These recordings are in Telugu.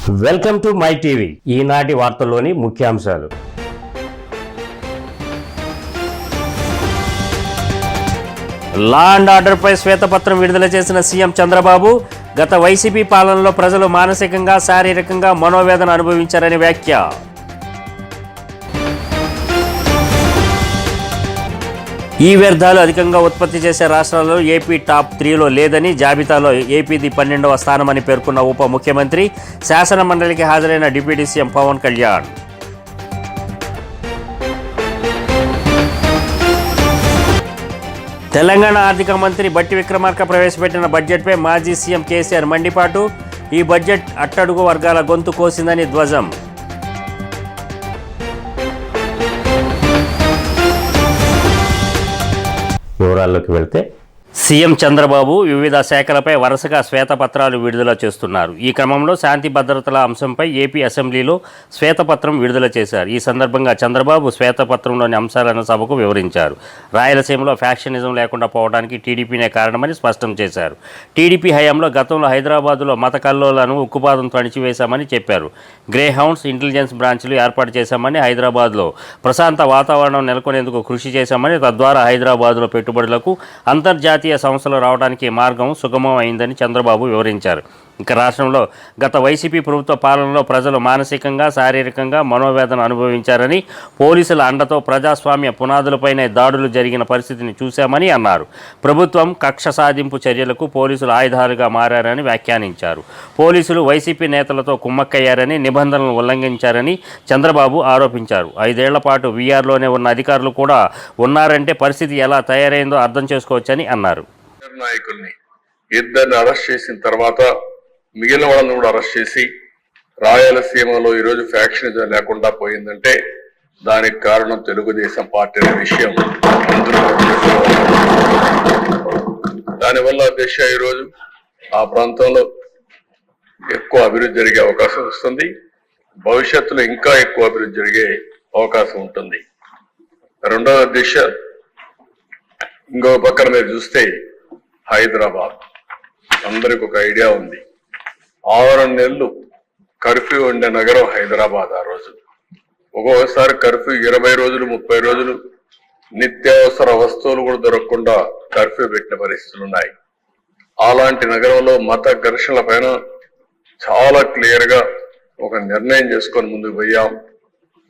Welcome to my TV. ఈనాటి వార్తల్లోని ముఖ్యాంశాలు. లా అండ్ ఆర్డర్పై శ్వేతపత్రం విడుదల చేసిన సీఎం చంద్రబాబు, గత వైసీపీ పాలనలో ప్రజలు మానసికంగా, శారీరకంగా మనోవేదన అనుభవించారని వ్యాఖ్య. ఈ వ్యర్థాలు అధికంగా ఉత్పత్తి చేసే రాష్ట్రాల్లో ఏపీ టాప్ 3లో లేదని, జాబితాలో ఏపీది 12వ స్థానమని పేర్కొన్న ఉప ముఖ్యమంత్రి, శాసన మండలికి హాజరైన డిప్యూటీ సీఎం పవన్ కళ్యాణ్. తెలంగాణ ఆర్థిక మంత్రి బట్టి విక్రమార్క ప్రవేశపెట్టిన బడ్జెట్పై మాజీ సీఎం కేసీఆర్ మండిపాటు. ఈ బడ్జెట్ అట్టడుగు వర్గాల గొంతు కోసిందని ధ్వజం. వివరాల్లోకి వెళ్తే, సీఎం చంద్రబాబు వివిధ శాఖలపై వరుసగా శ్వేతపత్రాలు విడుదల చేస్తున్నారు. ఈ క్రమంలో శాంతి భద్రతల అంశంపై ఏపీ అసెంబ్లీలో శ్వేతపత్రం విడుదల చేశారు. ఈ సందర్భంగా చంద్రబాబు శ్వేతపత్రంలోని అంశాలను సభకు వివరించారు. రాయలసీమలో ఫ్యాక్షనిజం లేకుండా పోవడానికి టీడీపీనే కారణమని స్పష్టం చేశారు. టీడీపీ హయాంలో గతంలో హైదరాబాదులో మత కల్లోలను ఉక్కుపాదంతో అణిచివేశామని చెప్పారు. గ్రే హౌండ్స్ ఇంటెలిజెన్స్ బ్రాంచ్లు ఏర్పాటు చేశామని, హైదరాబాద్లో ప్రశాంత వాతావరణం నెలకొనేందుకు కృషి చేశామని, తద్వారా హైదరాబాద్లో పెట్టుబడులకు అంతర్జాతీయ సంస్థలు రావడానికి మార్గం సుగమం అయిందని చంద్రబాబు వివరించారు. ఇక రాష్ట్రంలో గత వైసీపీ ప్రభుత్వ పాలనలో ప్రజలు మానసికంగా, శారీరకంగా మనోవేదన అనుభవించారని, పోలీసుల అండతో ప్రజాస్వామ్య పునాదులపైనే దాడులు జరిగిన పరిస్థితిని చూశామని అన్నారు. ప్రభుత్వం కక్ష సాధింపు చర్యలకు పోలీసులు ఆయుధాలుగా మారారని వ్యాఖ్యానించారు. పోలీసులు వైసీపీ నేతలతో కుమ్మక్కయ్యారని, నిబంధనలను ఉల్లంఘించారని చంద్రబాబు ఆరోపించారు. 5 ఏళ్ల పాటు వీఆర్లోనే ఉన్న అధికారులు కూడా ఉన్నారంటే పరిస్థితి ఎలా తయారైందో అర్థం చేసుకోవచ్చని అన్నారు. నాయకుల్ని ఇద్దరిని అరెస్ట్ చేసిన తర్వాత మిగిలిన వాళ్ళని కూడా అరెస్ట్ చేసి రాయలసీమలో ఈరోజు ఫ్యాక్షనిజం లేకుండా పోయిందంటే దానికి కారణం తెలుగుదేశం పార్టీ అనే విషయం అందరూ. దానివల్ల దిశ ఈరోజు ఆ ప్రాంతంలో ఎక్కువ అభివృద్ధి జరిగే అవకాశం వస్తుంది. భవిష్యత్తులో ఇంకా ఎక్కువ అభివృద్ధి జరిగే అవకాశం ఉంటుంది. రెండవ దిశ, ఇంకో పక్కన మీరు చూస్తే హైదరాబాద్ అందరికి ఒక ఐడియా ఉంది. 6 నెలలు కర్ఫ్యూ ఉండే నగరం హైదరాబాద్. ఆ రోజు ఒక్కొక్కసారి కర్ఫ్యూ 20 రోజులు 30 రోజులు నిత్యావసర వస్తువులు కూడా దొరకకుండా కర్ఫ్యూ పెట్టిన పరిస్థితులు ఉన్నాయి. అలాంటి నగరంలో మత ఘర్షణల పైన చాలా క్లియర్ గా ఒక నిర్ణయం చేసుకొని ముందుకు పోయాం.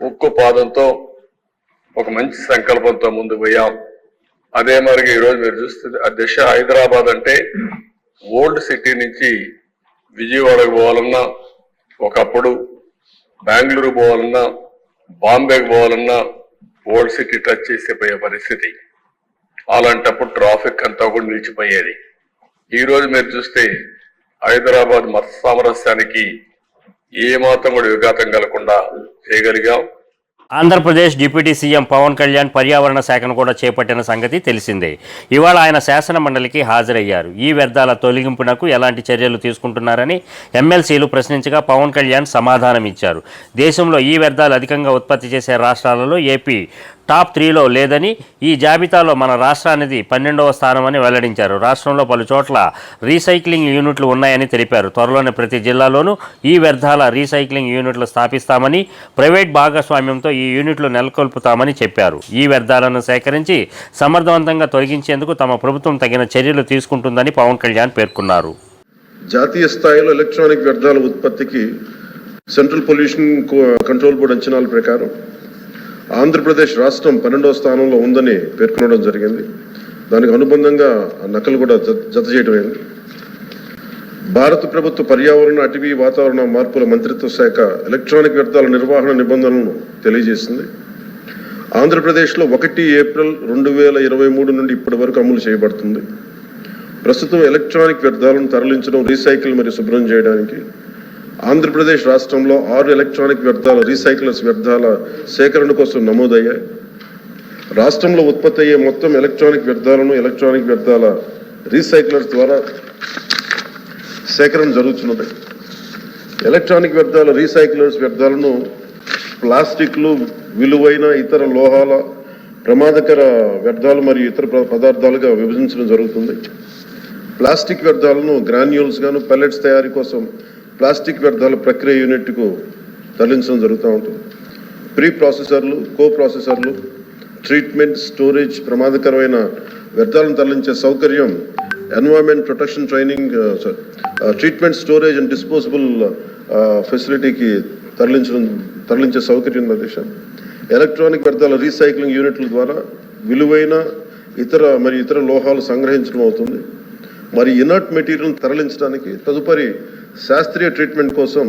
ఉక్కు పాదంతో ఒక మంచి సంకల్పంతో ముందుకు పోయాం. అదే మరిగా ఈరోజు మీరు చూస్తే ఆ దిశ హైదరాబాద్ అంటే ఓల్డ్ సిటీ నుంచి విజయవాడకు పోవాలన్నా, ఒకప్పుడు బెంగళూరు పోవాలన్నా, బాంబేకి పోవాలన్నా ఓల్డ్ సిటీ టచ్ చేసి పోయే పరిస్థితి. అలాంటప్పుడు ట్రాఫిక్ అంతా కూడా నిలిచిపోయేది. ఈ రోజు మీరు చూస్తే హైదరాబాద్ మత సామరస్యానికి ఏ మాత్రం కూడా విఘాతం కలగకుండా చేయగలిగాం. ఆంధ్రప్రదేశ్ డిప్యూటీ సీఎం పవన్ కళ్యాణ్ పర్యావరణ శాఖను కూడా చేపట్టిన సంగతి తెలిసిందే. ఇవాళ ఆయన శాసన మండలికి హాజరయ్యారు. ఈ వ్యర్థాల తొలగింపునకు ఎలాంటి చర్యలు తీసుకుంటున్నారని ఎమ్మెల్సీలు ప్రశ్నించగా పవన్ కళ్యాణ్ సమాధానం ఇచ్చారు. దేశంలో ఈ వ్యర్థాలు అధికంగా ఉత్పత్తి చేసే రాష్ట్రాలలో ఏపీ టాప్ 3లో లేదని, ఈ జాబితాలో మన రాష్ట్రానికి 12వ స్థానమని వెల్లడించారు. రాష్ట్రంలో పలు చోట్ల రీసైక్లింగ్ యూనిట్లు ఉన్నాయని తెలిపారు. త్వరలోనే ప్రతి జిల్లాలోనూ ఈ వ్యర్థాల రీసైక్లింగ్ యూనిట్లు స్థాపిస్తామని, ప్రైవేట్ భాగస్వామ్యంతో ఈ యూనిట్లు నెలకొల్పుతామని చెప్పారు. ఈ వ్యర్థాలను సేకరించి సమర్థవంతంగా తొలగించేందుకు తమ ప్రభుత్వం తగిన చర్యలు తీసుకుంటుందని పవన్ కళ్యాణ్ పేర్కొన్నారు. జాతీయ స్థాయిలో ఎలక్ట్రానిక్ వ్యర్థాల ఉత్పత్తికి సెంట్రల్ పొల్యూషన్ కంట్రోల్ బోర్డు అంచనాల ప్రకారం ఆంధ్రప్రదేశ్ రాష్ట్రం 12వ స్థానంలో ఉందని పేర్కొనడం జరిగింది. దానికి అనుబంధంగా నకలు కూడా జత చేయడం అయింది. భారత ప్రభుత్వ పర్యావరణ, అటవీ, వాతావరణ మార్పుల మంత్రిత్వ శాఖ ఎలక్ట్రానిక్ వ్యర్థాల నిర్వహణ నిబంధనలను తెలియజేసింది. ఆంధ్రప్రదేశ్లో 1 ఏప్రిల్ 2023 నుండి ఇప్పటి వరకు అమలు చేయబడుతుంది. ప్రస్తుతం ఎలక్ట్రానిక్ వ్యర్థాలను తరలించడం, రీసైకిల్ మరియు శుభ్రం చేయడానికి ఆంధ్రప్రదేశ్ రాష్ట్రంలో 6 ఎలక్ట్రానిక్ వ్యర్థాల రీసైకిలర్స్ వ్యర్థాల సేకరణ కోసం నమోదయ్యాయి. రాష్ట్రంలో ఉత్పత్తి అయ్యే మొత్తం ఎలక్ట్రానిక్ వ్యర్థాలను ఎలక్ట్రానిక్ వ్యర్థాల రీసైకిలర్స్ ద్వారా సేకరణ జరుగుతున్నది. ఎలక్ట్రానిక్ వ్యర్థాల రీసైకిలర్స్ వ్యర్థాలను ప్లాస్టిక్లు, విలువైన ఇతర లోహాల, ప్రమాదకర వ్యర్థాలు మరియు ఇతర పదార్థాలుగా విభజించడం జరుగుతుంది. ప్లాస్టిక్ వ్యర్థాలను గ్రాన్యూల్స్ గాను, పెల్లెట్స్ తయారీ కోసం ప్లాస్టిక్ వ్యర్థాల ప్రక్రియ యూనిట్కు తరలించడం జరుగుతూ ఉంటుంది. ప్రీ ప్రాసెసర్లు, కో ప్రాసెసర్లు, ట్రీట్మెంట్, స్టోరేజ్, ప్రమాదకరమైన వ్యర్థాలను తరలించే సౌకర్యం, environment protection training, treatment, storage and disposable ఫెసిలిటీకి తరలించే సౌకర్యం అధ్యక్ష. ఎలక్ట్రానిక్ వ్యర్థాల రీసైక్లింగ్ యూనిట్ల ద్వారా విలువైన ఇతర లోహాలు సంగ్రహించడం అవుతుంది. మరి ఇనర్ట్ మెటీరియల్ తరలించడానికి తదుపరి శాస్త్రీయ ట్రీట్మెంట్ కోసం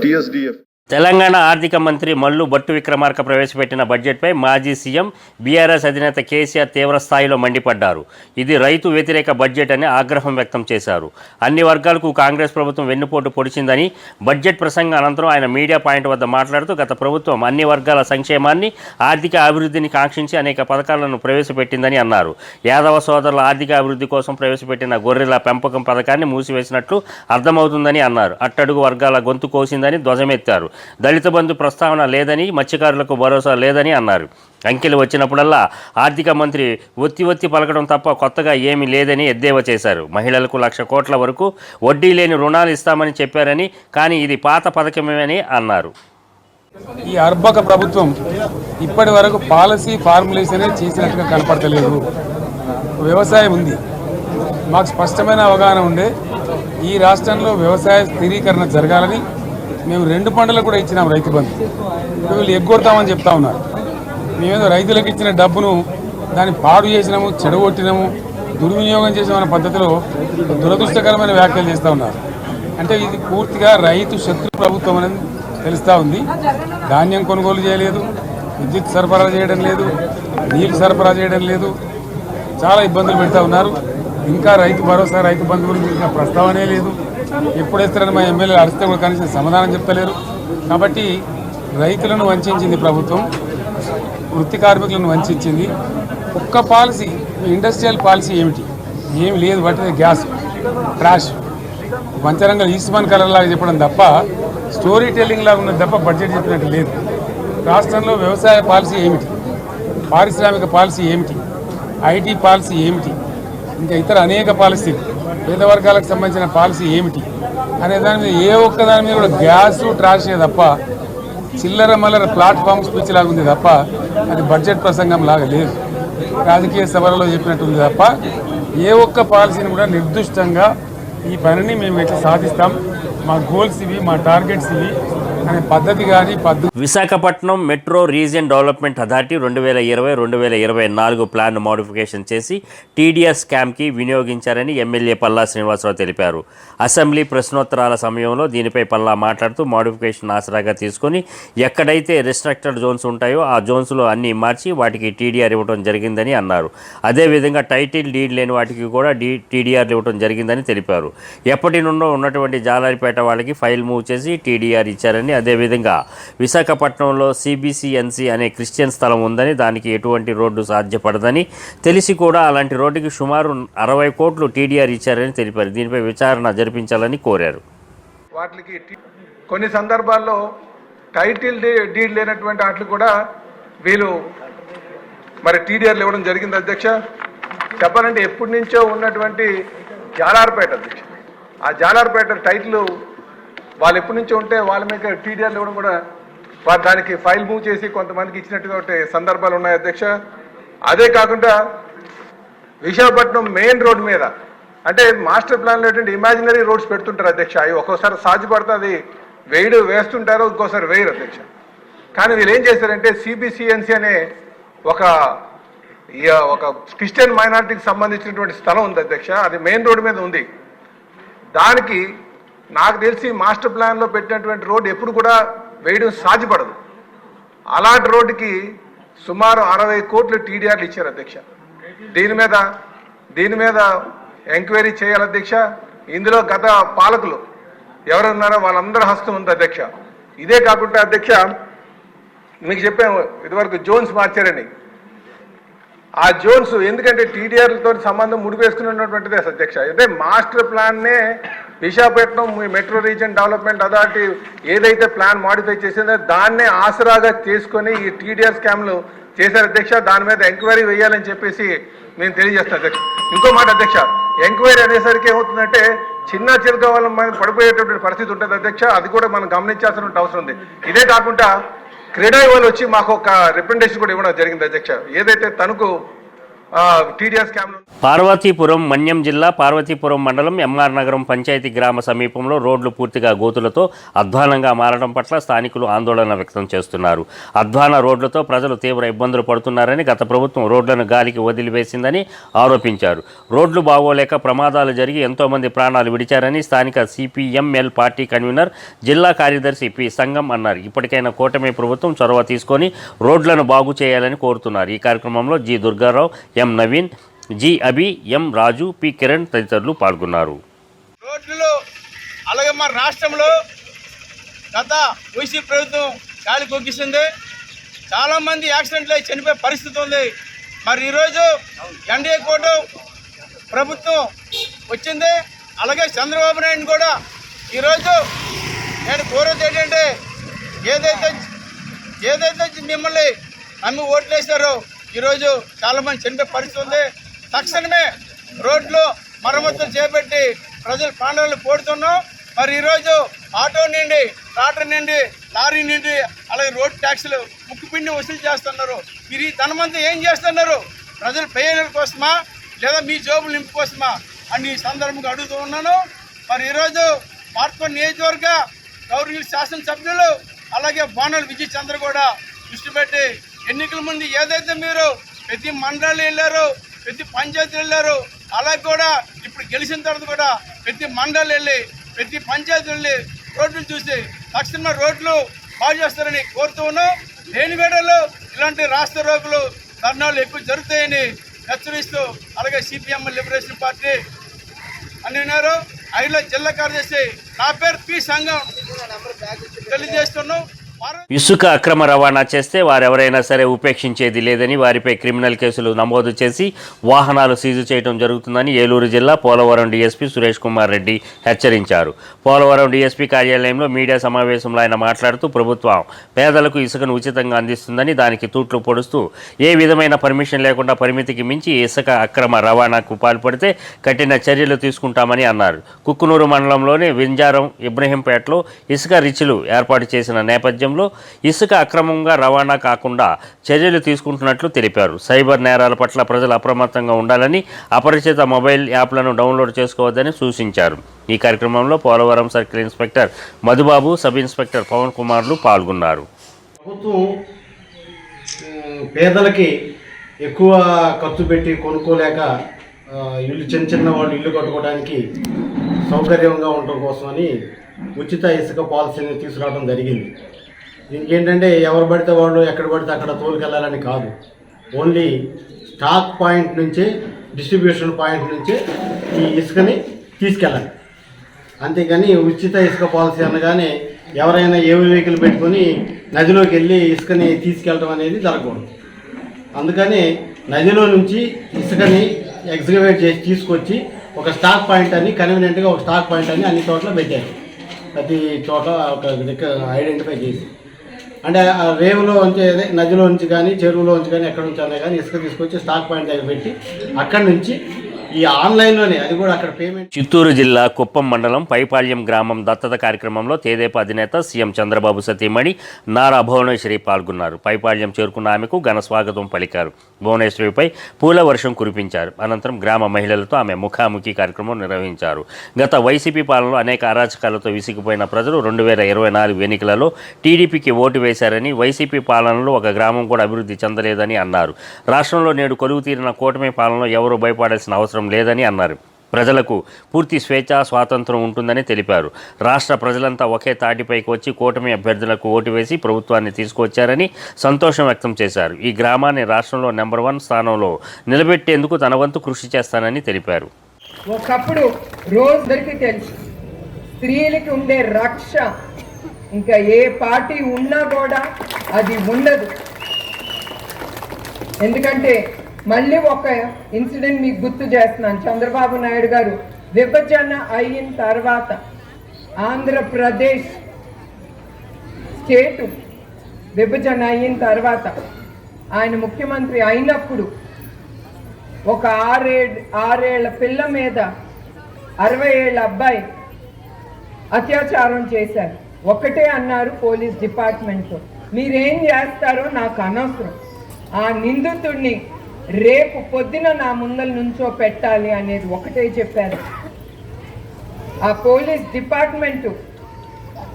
TSDF. తెలంగాణ ఆర్థిక మంత్రి మల్లు భట్టు విక్రమార్క ప్రవేశపెట్టిన బడ్జెట్పై మాజీ సీఎం బీఆర్ఎస్ అధినేత కేసీఆర్ తీవ్ర స్థాయిలో మండిపడ్డారు. ఇది రైతు వ్యతిరేక బడ్జెట్ అని ఆగ్రహం వ్యక్తం చేశారు. అన్ని వర్గాలకు కాంగ్రెస్ ప్రభుత్వం వెన్నుపోటు పొడిచిందని బడ్జెట్ ప్రసంగం అనంతరం ఆయన మీడియా పాయింట్ వద్ద మాట్లాడుతూ గత ప్రభుత్వం అన్ని వర్గాల సంక్షేమాన్ని, ఆర్థిక అభివృద్ధిని కాంక్షించి అనేక పథకాలను ప్రవేశపెట్టిందని అన్నారు. యాదవ సోదరుల ఆర్థిక అభివృద్ధి కోసం ప్రవేశపెట్టిన గొర్రెల పెంపకం పథకాన్ని మూసివేసినట్లు అర్థమవుతుందని అన్నారు. అట్టడుగు వర్గాల గొంతు కోసిందని ధ్వజమెత్తారు. దళిత బంధు ప్రస్తావన లేదని, మత్స్యకారులకు భరోసా లేదని అన్నారు. అంకెలు వచ్చినప్పుడల్లా ఆర్థిక మంత్రి ఒత్తి పలకడం తప్ప కొత్తగా ఏమీ లేదని ఎద్దేవా చేశారు. మహిళలకు 1,00,000 కోట్ల వరకు వడ్డీ లేని రుణాలు ఇస్తామని చెప్పారని, కానీ ఇది పాత పథకమేనని అన్నారు. ఈ అర్బక ప్రభుత్వం ఇప్పటి వరకు పాలసీ ఫార్ములేషనే చేసినట్టుగా కనపడతలేదు. వ్యవసాయం ఉంది, మాకు స్పష్టమైన అవగాహన ఉండే ఈ రాష్ట్రంలో వ్యవసాయ స్థిరీకరణ జరగాలని మేము 2 పంటలకు కూడా ఇచ్చినాం రైతు బంధు. వీళ్ళు ఎగ్గొడతామని చెప్తా ఉన్నారు. మేమేదో రైతులకు ఇచ్చిన డబ్బును దాన్ని పాడు చేసినాము, చెడగొట్టినాము, దుర్వినియోగం చేసామన్న పద్ధతిలో దురదృష్టకరమైన వ్యాఖ్యలు చేస్తూ ఉన్నారు. అంటే ఇది పూర్తిగా రైతు శత్రు ప్రభుత్వం అనేది తెలుస్తూ ఉంది. ధాన్యం కొనుగోలు చేయలేదు, విద్యుత్ సరఫరా చేయడం లేదు, నీళ్లు సరఫరా చేయడం లేదు, చాలా ఇబ్బందులు పెడతా ఉన్నారు. ఇంకా రైతు భరోసా, రైతు బంధు గురించి ఇంకా ప్రస్తావనే లేదు. ఎప్పుడు వేస్తారని మా ఎమ్మెల్యేలు అడిగితే కూడా కనీసం సమాధానం చెప్తలేరు. కాబట్టి రైతులను వంచింది ప్రభుత్వం, వృత్తి కార్మికులను వంచింది. ఒక్క పాలసీ, ఇండస్ట్రియల్ పాలసీ ఏమి లేదు. వాటి గ్యాస్ ట్రాష్ పంచరంగం ఈస్మాన్ కలర్ లాగా చెప్పడం తప్ప, స్టోరీ టెల్లింగ్ లాగా ఉన్నది తప్ప బడ్జెట్ చెప్పినట్టు లేదు. రాష్ట్రంలో వ్యవసాయ పాలసీ ఏమిటి, పారిశ్రామిక పాలసీ ఏమిటి, ఐటీ పాలసీ ఏమిటి, ఇంకా ఇతర అనేక పాలసీలు, పేద వర్గాలకు సంబంధించిన పాలసీ ఏమిటి అనే దాని మీద ఏ ఒక్క దాని మీద కూడా గ్యాసు ట్రాషే తప్ప, చిల్లర మల్లర ప్లాట్ఫామ్ స్పీచ్ లాగా ఉంది తప్ప అది బడ్జెట్ ప్రసంగం లాగా లేదు. రాజకీయ సభలలో చెప్పినట్టు ఉంది తప్ప ఏ ఒక్క పాలసీని కూడా నిర్దిష్టంగా ఈ పనిని మేము ఎట్లా సాధిస్తాం, మా గోల్స్ ఇవి, మా టార్గెట్స్ ఇవి అనే పద్ధతి కానీ Visakhapatnam metro region development authority 2020-2024 plan modification చేసి TDR స్కామ్కి వినియోగించారని ఎమ్మెల్యే పల్లా శ్రీనివాసరావు తెలిపారు. అసెంబ్లీ ప్రశ్నోత్తరాల సమయంలో దీనిపై పల్లా మాట్లాడుతూ మోడిఫికేషన్ ఆసరాగా తీసుకొని ఎక్కడైతే రిస్ట్రిక్టెడ్ జోన్స్ ఉంటాయో ఆ జోన్స్లో అన్నీ మార్చి వాటికి TDR ఇవ్వడం జరిగిందని అన్నారు. అదేవిధంగా టైటిల్ డీడ్ లేని వాటికి కూడా TDR ఇవ్వడం జరిగిందని తెలిపారు. ఎప్పటి నుండో ఉన్నటువంటి జాలారిపేట వాళ్ళకి ఫైల్ మూవ్ చేసి TDR ఇచ్చారని, అదేవిధంగా విశాఖపట్నంలో CBCNC అనే క్రిస్టియన్ స్థలం ఉందని, దానికి ఎటువంటి రోడ్డు సాధ్యపడదని తెలిసి కూడా అలాంటి రోడ్డుకి సుమారు 60 కోట్లు TDR ఇచ్చారని తెలిపారు. దీనిపై విచారణ జరిపించాలని కోరారు. వాటికి కొన్ని సందర్భాల్లో టైటిల్ డీడ్ లేనటువంటి వాటికి కూడా వీళ్ళు మరి TDRలు ఇవ్వడం జరిగింది అధ్యక్ష. చెప్పాలంటే ఎప్పటి నుంచో ఉన్నటువంటి జాలార్పేట అధ్యక్ష, ఆ జాలార్పేట టైటిల్ వాళ్ళు ఎప్పటి నుంచో ఉంటే వాళ్ళ మీద TDRలు ఇవ్వడం కూడా దానికి ఫైల్ మూవ్ చేసి కొంతమందికి ఇచ్చినటువంటి సందర్భాలు ఉన్నాయి అధ్యక్ష. అదే కాకుండా విశాఖపట్నం మెయిన్ రోడ్ మీద అంటే మాస్టర్ ప్లాన్లో ఇమాజినరీ రోడ్స్ పెడుతుంటారు అధ్యక్ష. అవి ఒక్కోసారి సాధ్యపడుతుంది, వేస్తుంటారు, ఇంకోసారి వేయరు అధ్యక్ష. కానీ వీళ్ళు ఏం చేశారంటే CBCNC అనే ఒక క్రిస్టియన్ మైనారిటీకి సంబంధించినటువంటి స్థలం ఉంది అధ్యక్ష. అది మెయిన్ రోడ్ మీద ఉంది. దానికి నాకు తెలిసి మాస్టర్ ప్లాన్లో పెట్టినటువంటి రోడ్డు ఎప్పుడు కూడా వేయడం సాధ్యపడదు. అలాంటి రోడ్డుకి సుమారు 60 కోట్లు TDRలు ఇచ్చారు అధ్యక్ష. దీని మీద ఎంక్వైరీ చేయాలి అధ్యక్ష. ఇందులో గత పాలకులు ఎవరున్నారో వాళ్ళందరూ హస్తం ఉంది అధ్యక్ష. ఇదే కాకుండా అధ్యక్ష మీకు చెప్పాము ఇదివరకు జోన్స్ మార్చారని. ఆ జోన్స్ ఎందుకంటే TDRలతో సంబంధం ముడిపేసుకున్నటువంటిదే అధ్యక్ష. అంటే మాస్టర్ ప్లాన్నే Visakhapatnam metro region development authority ఏదైతే ప్లాన్ మాడిఫై చేసిందో దాన్నే ఆసరాగా చేసుకొని ఈ TDR స్కామ్లు చేశారు అధ్యక్ష. దాని మీద ఎంక్వైరీ వేయాలని చెప్పేసి మేము తెలియజేస్తాం అధ్యక్ష. ఇంకో మాట అధ్యక్ష, ఎంక్వైరీ అనేసరికి ఏమవుతుందంటే చిన్న చిరుక వాళ్ళ మీద పడిపోయేటటువంటి పరిస్థితి ఉంటుంది అధ్యక్ష. అది కూడా మనం గమనించాల్సిన అవసరం ఉంది. ఇదే కాకుండా క్రీడా వాళ్ళు వచ్చి మాకు ఒక రిప్రజెంటేషన్ కూడా ఇవ్వడం జరిగింది అధ్యక్ష. ఏదైతే తనకు టీడీఎస్ క్యాంప్ పార్వతీపురం మన్యం జిల్లా పార్వతీపురం మండలం ఎంఆర్ నగరం పంచాయతీ గ్రామ సమీపంలో రోడ్లు పూర్తిగా గోతులతో అధ్వానంగా మారడం పట్ల స్థానికులు ఆందోళన వ్యక్తం చేస్తున్నారు. అధ్వాన రోడ్లతో ప్రజలు తీవ్ర ఇబ్బందులు పడుతున్నారని, గత ప్రభుత్వం రోడ్లను గాలికి వదిలివేసిందని ఆరోపించారు. రోడ్లు బాగోలేక ప్రమాదాలు జరిగి ఎంతోమంది ప్రాణాలు విడిచారని స్థానిక సిపిఎంఎల్ పార్టీ కన్వీనర్ జిల్లా కార్యదర్శి పి సంగం అన్నారు. ఇప్పటికైనా కూటమి ప్రభుత్వం చొరవ తీసుకొని రోడ్లను బాగు చేయాలని కోరుతున్నారు. ఈ కార్యక్రమంలో జి దుర్గారావు, ఎం నవీన్, జి అభి, ఎం రాజు, పి కిరణ్ తదితరులు పాల్గొన్నారు. రోడ్లు అలాగే మన రాష్ట్రంలో గత వైసీపీ ప్రభుత్వం గాలి కొగ్గిస్తుంది. చాలామంది యాక్సిడెంట్లు అయి చనిపోయే పరిస్థితి ఉంది. మరి ఈరోజు ఎన్డీఏ కోర్టు ప్రభుత్వం వచ్చింది. అలాగే చంద్రబాబు నాయుడు కూడా ఈరోజు నేను కోరేది ఏంటంటే ఏదైతే మిమ్మల్ని నమ్మి ఓట్లు వేస్తారో ఈరోజు చాలామంది చనిపోయే పరిస్థితి ఉంది. తక్షణమే రోడ్లు మరమ్మతులు చేపట్టి ప్రజల ప్రాణాలను పోడుతున్నాం. మరి ఈరోజు ఆటో నుండి, ట్రాక్టర్ నుండి, లారీ నుండి అలాగే రోడ్ ట్యాక్సులు ముక్కుపిండి వసూలు చేస్తున్నారు. మీరు ఈ ధనమంతా ఏం చేస్తున్నారు? ప్రజల ప్రయోజనాల కోసమా లేదా మీ జోబులు నింపు కోసమా అని ఈ సందర్భంగా అడుగుతూ ఉన్నాను. మరి ఈరోజు మార్కొండ నియోజకవర్గ గౌరవ శాసనసభ్యులు అలాగే బోనాల విజయ్ చంద్ర కూడా దృష్టి పెట్టి ఎన్నికల ముందు ఏదైతే మీరు ప్రతి మండలాలు వెళ్ళారు, ప్రతి పంచాయతీలు వెళ్ళారు, అలాగే కూడా ఇప్పుడు గెలిచిన తర్వాత కూడా ప్రతి మండలి వెళ్ళి ప్రతి పంచాయతీ వెళ్ళి రోడ్లు చూసి తక్షణ రోడ్లు బాగు చేస్తారని కోరుతూ ఉన్నాం. లేని వేళల్లో ఇలాంటి రాష్ట్ర రోగులు ధర్నాలు ఎక్కువ జరుగుతాయని హెచ్చరిస్తూ అలాగే సిపిఎం లిబరేషన్ పార్టీ అన్నారు. ఐదులో జిల్లా కార్యదర్శి నా పేరు పి సంఘం తెలియజేస్తున్నాం. ఇసుక అక్రమ రవాణా చేస్తే వారెవరైనా సరే ఉపేక్షించేది లేదని, వారిపై క్రిమినల్ కేసులు నమోదు చేసి వాహనాలు సీజు చేయడం జరుగుతుందని ఏలూరు జిల్లా పోలవరం డీఎస్పీ సురేష్ కుమార్ రెడ్డి హెచ్చరించారు. పోలవరం డీఎస్పీ కార్యాలయంలో మీడియా సమావేశంలో ఆయన మాట్లాడుతూ ప్రభుత్వం పేదలకు ఇసుకను ఉచితంగా అందిస్తుందని, దానికి తూట్లు పొడుస్తూ ఏ విధమైన పర్మిషన్ లేకుండా పరిమితికి మించి ఇసుక అక్రమ రవాణాకు పాల్పడితే కఠిన చర్యలు తీసుకుంటామని అన్నారు. కుక్కునూరు మండలంలోని వింజారం ఇబ్రహీంపేటలో ఇసుక రిచ్లు ఏర్పాటు చేసిన నేపథ్యంలో ఇసుక అక్రమంగా రవాణా కాకుండా చర్యలు తీసుకుంటున్నట్లు తెలిపారు. సైబర్ నేరాల పట్ల ప్రజలు అప్రమత్తంగా ఉండాలని, అపరిచిత మొబైల్ యాప్లను డౌన్లోడ్ చేసుకోవద్దని సూచించారు. ఈ కార్యక్రమంలో Polavaram circle inspector Madhubabu, sub inspector Pavan కుమార్లు పాల్గొన్నారు. ప్రభుత్వం పేదలకి ఎక్కువ ఖర్చు పెట్టి కొనుక్కోలేక ఇల్లు చిన్న వాళ్ళు ఇల్లు కట్టుకోవడానికి సౌకర్యంగా ఉండటం కోసమని ఉచిత ఇసుక పాలసీని తీసుకురావడం జరిగింది. దీనికి ఏంటంటే ఎవరు పడితే వాళ్ళు ఎక్కడ పడితే అక్కడ తోలుకెళ్ళాలని కాదు, ఓన్లీ స్టాక్ పాయింట్ నుంచే, డిస్ట్రిబ్యూషన్ పాయింట్ నుంచే ఈ ఇసుకని తీసుకెళ్ళాలి. అంతేగాని ఉచిత ఇసుక పాలసీ అనగానే ఎవరైనా ఏ వెహికల్ పెట్టుకొని నదిలోకి వెళ్ళి ఇసుకని తీసుకెళ్ళడం అనేది జరగకూడదు. అందుకని నదిలో నుంచి ఇసుకని ఎగ్జిక్యూట్ చేసి తీసుకొచ్చి ఒక స్టాక్ పాయింట్ అని కన్వీనియంట్గా ఒక స్టాక్ పాయింట్ అని అన్ని చోట్ల పెట్టారు. ప్రతి చోట ఒక ఐడెంటిఫై చేసి, అంటే ఆ రేవులో నుంచి అదే నదిలో నుంచి కానీ చెరువులో నుంచి కానీ ఎక్కడి నుంచి అన్నా కానీ ఇసుక తీసుకొచ్చి స్టాక్ పాయింట్ దగ్గర పెట్టి అక్కడి నుంచి ఈ ఆన్లైన్లోనే అది కూడా అక్కడ పేమెంట్. చిత్తూరు జిల్లా కుప్పం మండలం పైపాళ్యం గ్రామం దత్తత కార్యక్రమంలో తెదేపా అధినేత సీఎం చంద్రబాబు సతీమణి నారా భువనేశ్వరి పాల్గొన్నారు. పైపాళ్యం చేరుకున్న ఆమెకు ఘన స్వాగతం పలికారు. భువనేశ్వరిపై పూల వర్షం కురిపించారు. అనంతరం గ్రామ మహిళలతో ఆమె ముఖాముఖి కార్యక్రమం నిర్వహించారు. గత వైసీపీ పాలనలో అనేక అరాచకాలతో విసిగిపోయిన ప్రజలు 2024 ఎన్నికలలో టీడీపీకి ఓటు వేశారని, వైసీపీ పాలనలో ఒక గ్రామం కూడా అభివృద్ధి చెందలేదని అన్నారు. రాష్ట్రంలో నేడు కొలువు తీరిన కూటమి పాలనలో ఎవరూ భయపడాల్సిన అవసరం లేదని అన్నారు. ప్రజలకు పూర్తి స్వేచ్ఛ, స్వాతంత్రం ఉంటుందని తెలిపారు. రాష్ట్ర ప్రజలంతా ఒకే తాటిపైకి వచ్చి కూటమి అభ్యర్థులకు ఓటు వేసి ప్రభుత్వాన్ని తీసుకువచ్చారని సంతోషం వ్యక్తం చేశారు. ఈ గ్రామాన్ని రాష్ట్రంలో నెంబర్ 1 స్థానంలో నిలబెట్టేందుకు తన వంతు కృషి చేస్తానని తెలిపారు. ఒకప్పుడు రోజుకి తెలుసు స్త్రీలకి ఉండే రక్ష ఇంకా ఏ పార్టీ ఉన్నా కూడా అది ఉండదు. ఎందుకంటే మళ్ళీ ఒక ఇన్సిడెంట్ మీకు గుర్తు చేస్తున్నాను. చంద్రబాబు నాయుడు గారు విభజన అయిన తర్వాత ఆంధ్రప్రదేశ్ స్టేటు విభజన అయిన తర్వాత ఆయన ముఖ్యమంత్రి అయినప్పుడు ఒక ఆరేళ్ల పిల్ల మీద 60 ఏళ్ళ అబ్బాయి అత్యాచారం చేశారు. ఒక్కటే అన్నారు పోలీస్ డిపార్ట్మెంట్, మీరేం చేస్తారో నాకు అనవసరం, ఆ నిందితుడిని రేపు పొద్దున నా ముందల నుంచో పెట్టాలి అనేది ఒకటే చెప్పారు. ఆ పోలీస్ డిపార్ట్మెంటు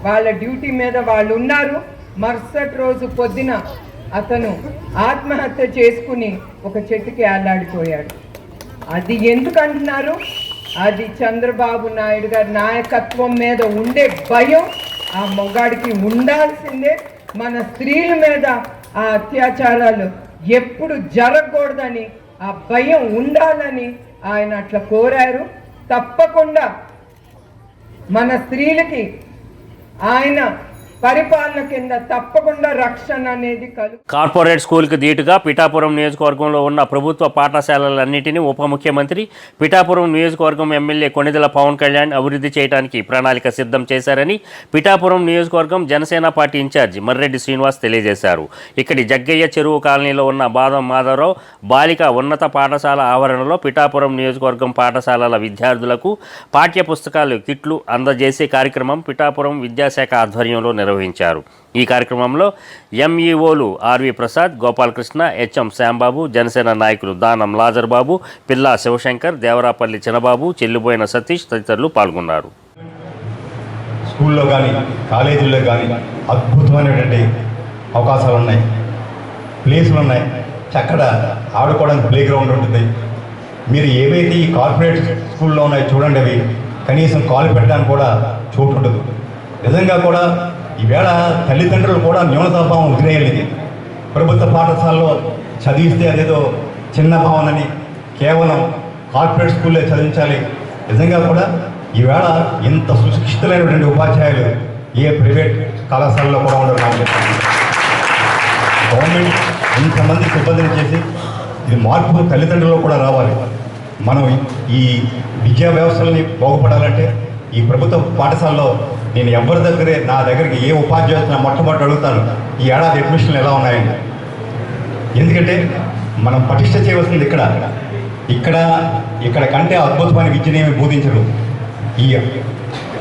వాళ్ళ డ్యూటీ మీద వాళ్ళు ఉన్నారు. మరుసటి రోజు పొద్దున అతను ఆత్మహత్య చేసుకుని ఒక చెట్టుకి ఆలాడిపోయాడు. అది ఎందుకంటున్నారు? అది చంద్రబాబు నాయుడు గారి నాయకత్వం మీద ఉండే భయం ఆ మొగాడికి ఉండాల్సిందే. మన స్త్రీల మీద ఆ అత్యాచారాలు ఎప్పుడు జరగకూడదని, ఆ భయం ఉండాలని ఆయన అట్లా కోరారు. తప్పకుండా మన స్త్రీలకి ఆయన పరిపాలన కింద తప్పకుండా రక్షణ అనేది కార్పొరేట్ స్కూల్కి ధీటుగా పిఠాపురం నియోజకవర్గంలో ఉన్న ప్రభుత్వ పాఠశాలలన్నింటినీ ఉప ముఖ్యమంత్రి, పిఠాపురం నియోజకవర్గం ఎమ్మెల్యే కొణిదెల పవన్ కళ్యాణ్ అభివృద్ధి చేయడానికి ప్రణాళిక సిద్ధం చేశారని పిఠాపురం నియోజకవర్గం జనసేన పార్టీ ఇన్ఛార్జ్ మర్రెడ్డి శ్రీనివాస్ తెలియజేశారు. ఇక్కడి జగ్గయ్య చెరువు కాలనీలో ఉన్న బాదం మాధవరావు బాలిక ఉన్నత పాఠశాల ఆవరణలో పిఠాపురం నియోజకవర్గం పాఠశాలల విద్యార్థులకు పాఠ్య పుస్తకాలు, కిట్లు అందజేసే కార్యక్రమం పిఠాపురం విద్యాశాఖ ఆధ్వర్యంలో నిర్వహించారు. ఈ కార్యక్రమంలో ఎంఈఓలు ఆర్వి ప్రసాద్, గోపాలకృష్ణ, హెచ్ఎం శ్యాంబాబు, జనసేన నాయకులు దానం లాజర్ బాబు, పిల్లా శివశంకర్, దేవరాపల్లి చిన్నబాబు, చెల్లిపోయిన సతీష్ తదితరులు పాల్గొన్నారు. స్కూల్లో కానీ కాలేజీల్లో కానీ అద్భుతమైనటువంటి అవకాశాలు ఉన్నాయి, ప్లేసులు ఉన్నాయి, చక్కడ ఆడుకోవడానికి ప్లే గ్రౌండ్ ఉంటుంది. మీరు ఏవైతే ఈ కార్పొరేట్ స్కూల్లో ఉన్నాయో చూడండి, అవి కనీసం కాలు పెట్టడానికి కూడా చోటు ఉండదు. నిజంగా కూడా ఈవేళ తల్లిదండ్రులు కూడా న్యూనతాభావం వదిలేయాలి. ప్రభుత్వ పాఠశాలలో చదివిస్తే అదేదో చిన్న భావనని కేవలం కార్పొరేట్ స్కూల్లో చదివించాలి. నిజంగా కూడా ఈవేళ ఇంత సుశిక్షితులైనటువంటి ఉపాధ్యాయులు ఏ ప్రైవేట్ కళాశాలలో కూడా ఉండరు. గవర్నమెంట్ ఇంతమంది సిబ్బందిని చేసి ఇది మార్పు తల్లిదండ్రుల్లో కూడా రావాలి. మనం ఈ విద్యా వ్యవస్థలని బాగుపడాలంటే ఈ ప్రభుత్వ పాఠశాలలో నేను ఎవరి నా దగ్గరికి ఏ ఉపాధ్యాయులు మొట్టమొదటి అడుగుతాను, ఈ ఏడాది అడ్మిషన్లు ఎలా ఉన్నాయండి. ఎందుకంటే మనం పటిష్ట చేయవలసింది ఇక్కడ కంటే అద్భుతమైన విద్యనేమి బోధించరు. ఈ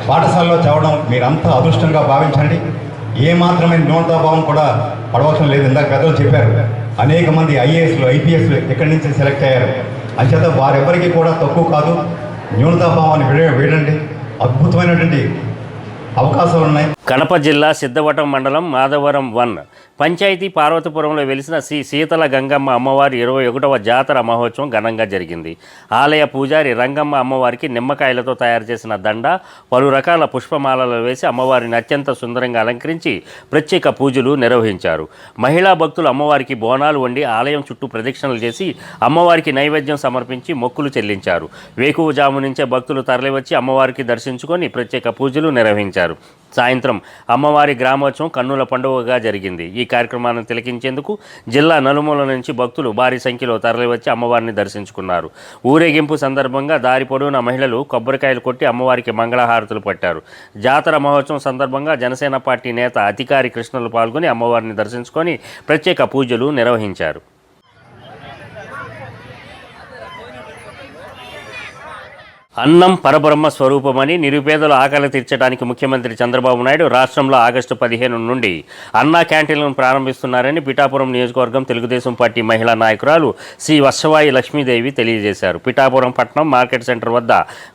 పాఠశాలలో చదవడం మీరంతా అదృష్టంగా భావించండి. ఏమాత్రమైన న్యూనతాభావం కూడా పడవలసిన లేదు. ఇందాక పెద్దలు చెప్పారు, అనేక మంది ఐఏఎస్లు, ఐపీఎస్లు ఎక్కడి నుంచి సెలెక్ట్ అయ్యారు. అంచేత వారెవరికి కూడా తక్కువ కాదు. న్యూనతాభావాన్ని వీడండి. అద్భుతమైనటువంటి అవకాశాలు ఉన్నాయి. కడప జిల్లా సిద్ధవటం మండలం మాధవరం 1 పంచాయతీ పార్వతీపురంలో వెలిసిన శ్రీ శీతల గంగమ్మ అమ్మవారి 21వ జాతర మహోత్సవం ఘనంగా జరిగింది. ఆలయ పూజారి రంగమ్మ అమ్మవారికి నిమ్మకాయలతో తయారు చేసిన దండ, పలు రకాల పుష్పమాలలు వేసి అమ్మవారిని అత్యంత సుందరంగా అలంకరించి ప్రత్యేక పూజలు నిర్వహించారు. మహిళా భక్తులు అమ్మవారికి బోనాలు వండి ఆలయం చుట్టూ ప్రదక్షిణలు చేసి అమ్మవారికి నైవేద్యం సమర్పించి మొక్కులు చెల్లించారు. వేకువజాము నుంచే భక్తులు తరలివచ్చి అమ్మవారికి దర్శించుకొని ప్రత్యేక పూజలు నిర్వహించారు. సాయంత్రం అమ్మవారి గ్రామోత్సవం కన్నుల పండుగగా జరిగింది. ఈ కార్యక్రమాన్ని తిలకించేందుకు జిల్లా నలుమూల నుంచి భక్తులు భారీ సంఖ్యలో తరలివచ్చి అమ్మవారిని దర్శించుకున్నారు. ఊరేగింపు సందర్భంగా దారి పొడవునా మహిళలు కొబ్బరికాయలు కొట్టి అమ్మవారికి మంగళహారతులు పట్టారు. జాతర మహోత్సవం సందర్భంగా జనసేన పార్టీ నేత అధికారి కృష్ణలు పాల్గొని అమ్మవారిని దర్శించుకొని ప్రత్యేక పూజలు నిర్వహించారు. అన్నం పరబ్రహ్మ స్వరూపమని నిరుపేదల ఆకలి తీర్చడానికి ముఖ్యమంత్రి చంద్రబాబు నాయుడు రాష్ట్రంలో ఆగస్టు 15 నుండి అన్నా క్యాంటీన్లను ప్రారంభిస్తున్నారని పిఠాపురం నియోజకవర్గం తెలుగుదేశం పార్టీ మహిళా నాయకురాలు శ్రీ వర్షవాయి లక్ష్మీదేవి తెలియజేశారు. పిఠాపురం పట్టణం మార్కెట్ సెంటర్ వద్ద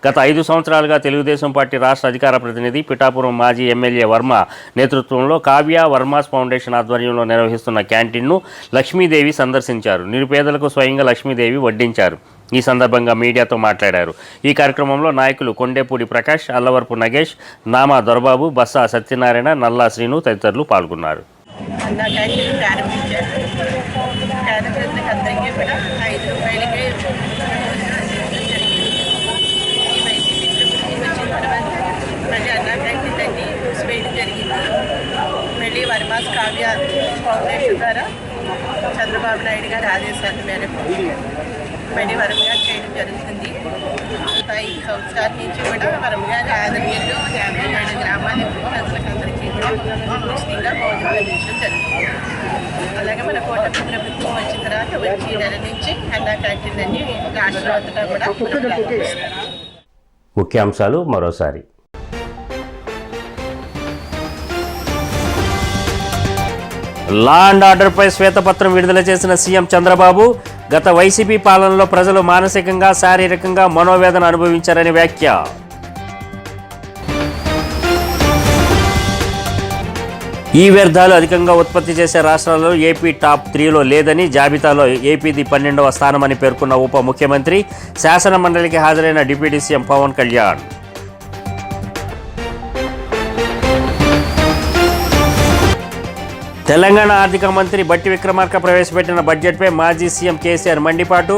గత 5 సంవత్సరాలుగా తెలుగుదేశం పార్టీ రాష్ట్ర అధికార ప్రతినిధి పిఠాపురం మాజీ ఎమ్మెల్యే వర్మ నేతృత్వంలో కావ్య వర్మాస్ ఫౌండేషన్ ఆధ్వర్యంలో నిర్వహిస్తున్న క్యాంటీన్ను లక్ష్మీదేవి సందర్శించారు. నిరుపేదలకు స్వయంగా లక్ష్మీదేవి వడ్డించారు. ఈ సందర్భంగా మీడియాతో మాట్లాడారు. ఈ కార్యక్రమంలో నాయకులు కొండేపూడి ప్రకాష్, అల్లవరపు నగేష్, నామా దొరబాబు, బస్సా సత్యనారాయణ, నల్లా శ్రీను తదితరులు పాల్గొన్నారు. వర్మాస్ కావ్య ఫౌండేషన్ ద్వారా చంద్రబాబు నాయుడు గారి ఆదేశాల మేరకు మళ్ళీ వరం గారు చేయడం జరుగుతుంది. 5 సంవత్సరాల నుంచి కూడా వరం గారి ఆధ్వర్యంలో 57 గ్రామాల ప్రజలకందరికీ కూడా ఉచితంగా భోజనం అందించడం జరుగుతుంది. అలాగే మన కూటమి ప్రభుత్వం వచ్చిన తర్వాత వచ్చే నెల నుంచి అన్నా క్యాంటీన్ అన్ని రాష్ట్రం అంతటా కూడా ముఖ్యాంశాలు మరోసారి. లా అండ్ ఆర్డర్పై శ్వేతపత్రం విడుదల చేసిన సీఎం చంద్రబాబు, గత వైసీపీ పాలనలో ప్రజలు మానసికంగా, శారీరకంగా మనోవేదన అనుభవించారని వ్యాఖ్య. ఈ వ్యర్థాలు అధికంగా ఉత్పత్తి చేసే రాష్ట్రాల్లో ఏపీ టాప్ 3లో లేదని, జాబితాలో ఏపీది 12వ స్థానమని పేర్కొన్న ఉప ముఖ్యమంత్రి, శాసన మండలికి హాజరైన డిప్యూటీ సీఎం పవన్ కళ్యాణ్. తెలంగాణ ఆర్థిక మంత్రి బట్టి విక్రమార్క ప్రవేశపెట్టిన బడ్జెట్పై మాజీ సీఎం కేసీఆర్ మండిపాటు,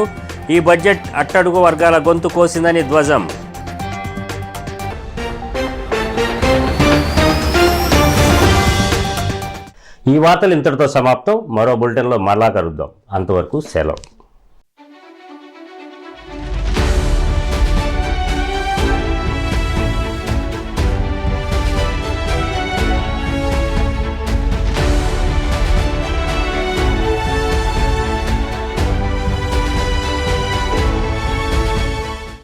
ఈ బడ్జెట్ అట్టడుగు వర్గాల గొంతు కోసిందని ధ్వజం. ఈ వార్తలు ఇంతటితో సమాప్తం. మరో బులెటిన్లో మళ్ళా కలుద్దాం. అంతవరకు సెలవు.